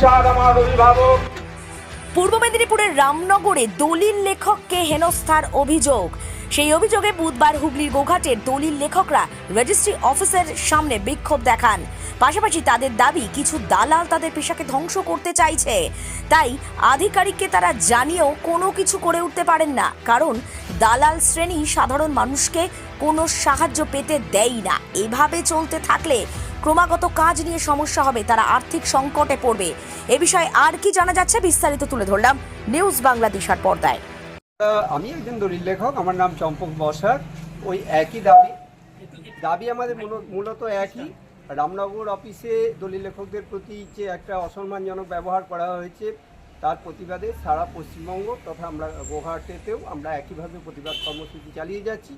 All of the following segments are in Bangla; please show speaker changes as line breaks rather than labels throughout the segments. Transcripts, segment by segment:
প্রসাদ আমার অভিভাবক।
পূর্ব মেদিনীপুরের রামনগরে দলিল লেখককে হেনস্থার অভিযোগ। সেই অভিযোগে বুধবার হুগলির গোঘাটের দলিল লেখকরা রেজিস্ট্রি অফিসের সামনে বিক্ষোভ দেখান। পাশাপাশি তাদের দাবি কিছু দালাল তাদের পেশাকে ধ্বংস করতে চাইছে, তাই আধিকারিককে তারা জানিয়েও কোনো কিছু করে উঠতে পারেন না, কারণ দালাল শ্রেণী সাধারণ মানুষকে কোনো সাহায্য পেতে দেয় না। এভাবে চলতে থাকলে ক্রমাগত কাজ নিয়ে সমস্যা হবে, তারা আর্থিক সংকটে পড়বে। এ বিষয়ে আর কি জানা যাচ্ছে বিস্তারিত তুলে ধরলাম নিউজ বাংলাদেশের পর্দায়।
আমি একজন দলিল লেখক, আমার নাম চম্পক বসাক। ওই একই দাবি আমাদের মূলত একই। রামনগর অফিসে দলিল লেখকদের প্রতি যে একটা অসম্মানজনক ব্যবহার করা হয়েছে, তার প্রতিবাদে সারা পশ্চিমবঙ্গ তথা আমরা গোঘাটেতেও আমরা একইভাবে প্রতিবাদ কর্মসূচি চালিয়ে যাচ্ছি।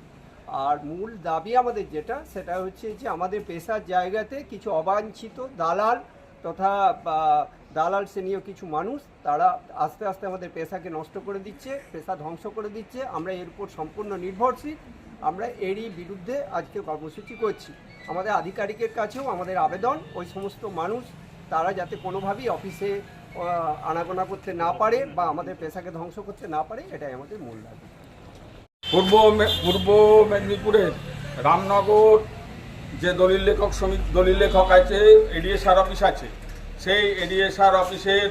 আর মূল দাবি আমাদের সেটা হচ্ছে যে আমাদের পেশার জায়গাতে কিছু অবাঞ্ছিত দালাল তথা দালাল শ্রেণীয় কিছু মানুষ, তারা আস্তে আস্তে আমাদের পেশাকে নষ্ট করে দিচ্ছে, পেশা ধ্বংস করে দিচ্ছে। আমরা এর উপর সম্পূর্ণ নির্ভরশীল। আমরা এরই বিরুদ্ধে আজকে কর্মসূচি করছি। আমাদের আধিকারিকের কাছেও আমাদের আবেদন, ওই সমস্ত মানুষ তারা যাতে কোনোভাবেই অফিসে আনাগোনা করতে না পারে বা আমাদের পেশাকে ধ্বংস করতে না পারে, এটাই আমাদের মূল দাবি।
পূর্ব মেদিনীপুরের রামনগর যে দলিল লেখক আছে, এডিএসআর অফিস আছে, সেই এডিএসআর অফিসের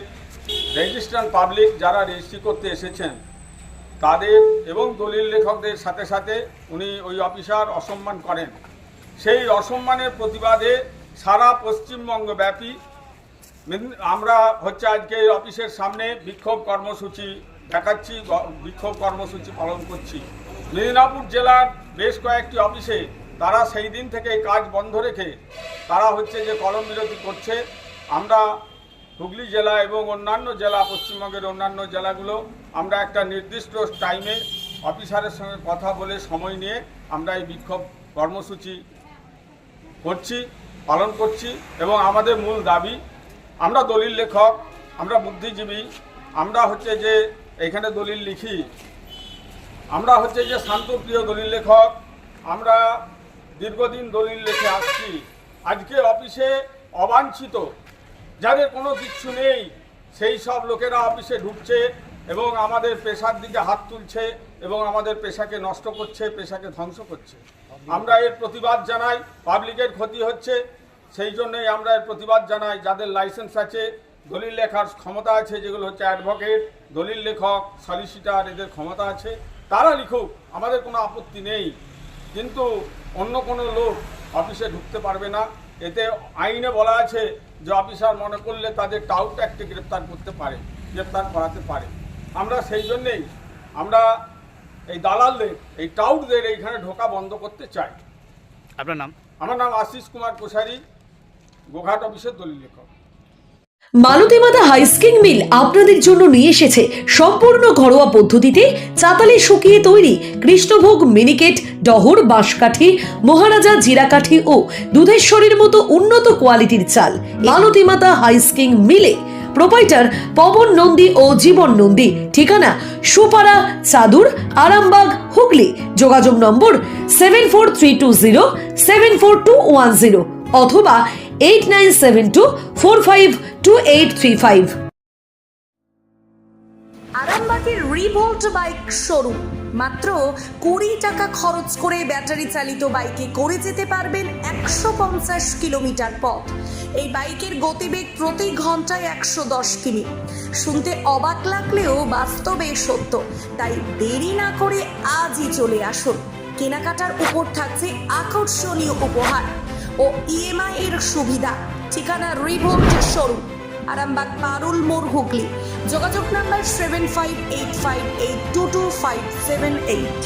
রেজিস্ট্রার পাবলিক যারা রেজিস্ট্রি করতে এসেছেন তাদের এবং দলিল লেখকদের সাথে সাথে উনি ওই অফিসার অসম্মান করেন। সেই অসম্মানের প্রতিবাদে সারা পশ্চিমবঙ্গ ব্যাপী আমরা আজকে অফিসের সামনে বিক্ষোভ কর্মসূচি দেখাচ্ছি, বিক্ষোভ কর্মসূচি পালন করছি। মেদিনীপুর জেলার বেশ কয়েকটি অফিসে তারা সেই দিন থেকে কাজ বন্ধ রেখে তারা যে কলম বিরতি করছে। আমরা হুগলি জেলা এবং অন্যান্য জেলা, পশ্চিমবঙ্গের অন্যান্য জেলাগুলো আমরা একটা নির্দিষ্ট টাইমে অফিসারের সঙ্গে কথা বলে সময় নিয়ে আমরা এই বিক্ষোভ কর্মসূচি পালন করছি। এবং আমাদের মূল দাবি, আমরা দলিল লেখক, আমরা বুদ্ধিজীবী, আমরা যে এখানে দলিল লিখি, আমরা যে শান্তপ্রিয় দলিল লেখক, আমরা দীর্ঘদিন দলিল লিখে আসছি। আজকে অফিসে অবাঞ্ছিত যাদের কোনো কিচ্ছু নেই সেই সব লোকেরা অফিসে ঢুকছে এবং আমাদের পেশার দিকে হাত তুলছে এবং আমাদের পেশাকে নষ্ট করছে, পেশাকে ধ্বংস করছে। আমরা এর প্রতিবাদ জানাই। পাবলিকের ক্ষতি হচ্ছে, সেই জন্যই আমরা এর প্রতিবাদ জানাই। যাদের লাইসেন্স আছে, দলিল লেখার ক্ষমতা আছে, যেগুলো অ্যাডভোকেট, দলিল লেখক, সলিসিটার, এদের ক্ষমতা আছে, তারা লিখুক, আমাদের কোনো আপত্তি নেই। কিন্তু অন্য কোনো লোক অফিসে ঢুকতে পারবে না। এতে আইনে বলা আছে যে অফিসার মনে করলে তাদের টাউট অ্যাক্টে গ্রেপ্তার করাতে পারে। আমরা সেই জন্যেই আমরা এই দালালদের, এই টাউটদের এইখানে ঢোকা বন্ধ করতে চাই।
আপনার নাম?
আমার নাম আশিস কুমার কোশারি, গোঘাট অফিসের দলিল লেখক।
মালতী মাতা হাইস্কিং মিল আপনাদের জন্য নিয়ে এসেছে সম্পূর্ণ ঘরোয়া পদ্ধতিতে চাতালে শুকিয়ে তৈরি কৃষ্ণভোগ মিনিকেট, ডহর, বাঁশকাঠি, মহারাজা জিরাকাঠি ও দুধেশ্বরীর মতো উন্নত কোয়ালিটির চাল। মালতী মাতা হাইস্কিং মিলে প্রোপাইটার পবন নন্দী ও জীবন নন্দী। ঠিকানা সুপারা, চাদুর, আরামবাগ, হুগলি। যোগাযোগ নম্বর 7432074210 অথবা 8972452835।
আরামবাগের রিভোল্ট বাইক শোরুম। মাত্র 20 টাকা খরচ করে ব্যাটারি চালিত বাইকে করে যেতে পারবেন 150 কিলোমিটার পথ। এই বাইকের গতিবেগ প্রতি ঘন্টায় 110 কিমি। শুনতে অবাক লাগলেও বাস্তবে সত্য, তাই দেরি না করে আজই চলে আসুন। কেনাকাটার উপর থাকছে আকর্ষণীয় উপহার ও ইএমআই এর সুবিধা। ঠিকানা রিভোল্ট শোরুম, আরামবাগ, পারুল মোড়, হুগলি। যোগাযোগ নাম্বার 7585822578।